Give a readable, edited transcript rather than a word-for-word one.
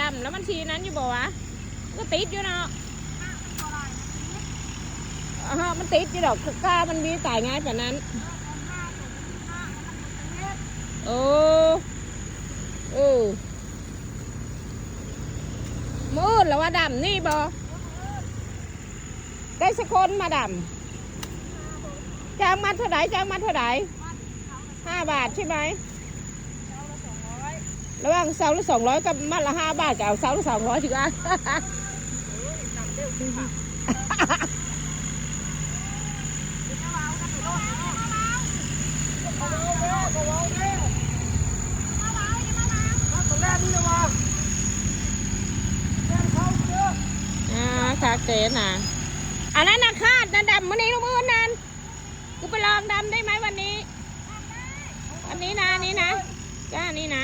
ดำแล้วมันชีนั้นอยู่บ่วะก็ติดอยู่เนาะมันติดอยู่ดอกกล้ามันมีตายง่ายแบบนั้นโอ้มืดแล้วว่าดำนี่บ่ได้สักคนมาดำจ้างมาเท่าไหร่5 บาทใช่ไหมระหว่างเสาละ200กับมัดละ5 บาทกับเอาเสาละ200ถึงอ่ะคาเกน่ะอันนั้นนะคาดนะดำวันนี้ลูกมือนั่นกูไปลองดำได้ไหมวันนี้นะจ้านี่นะ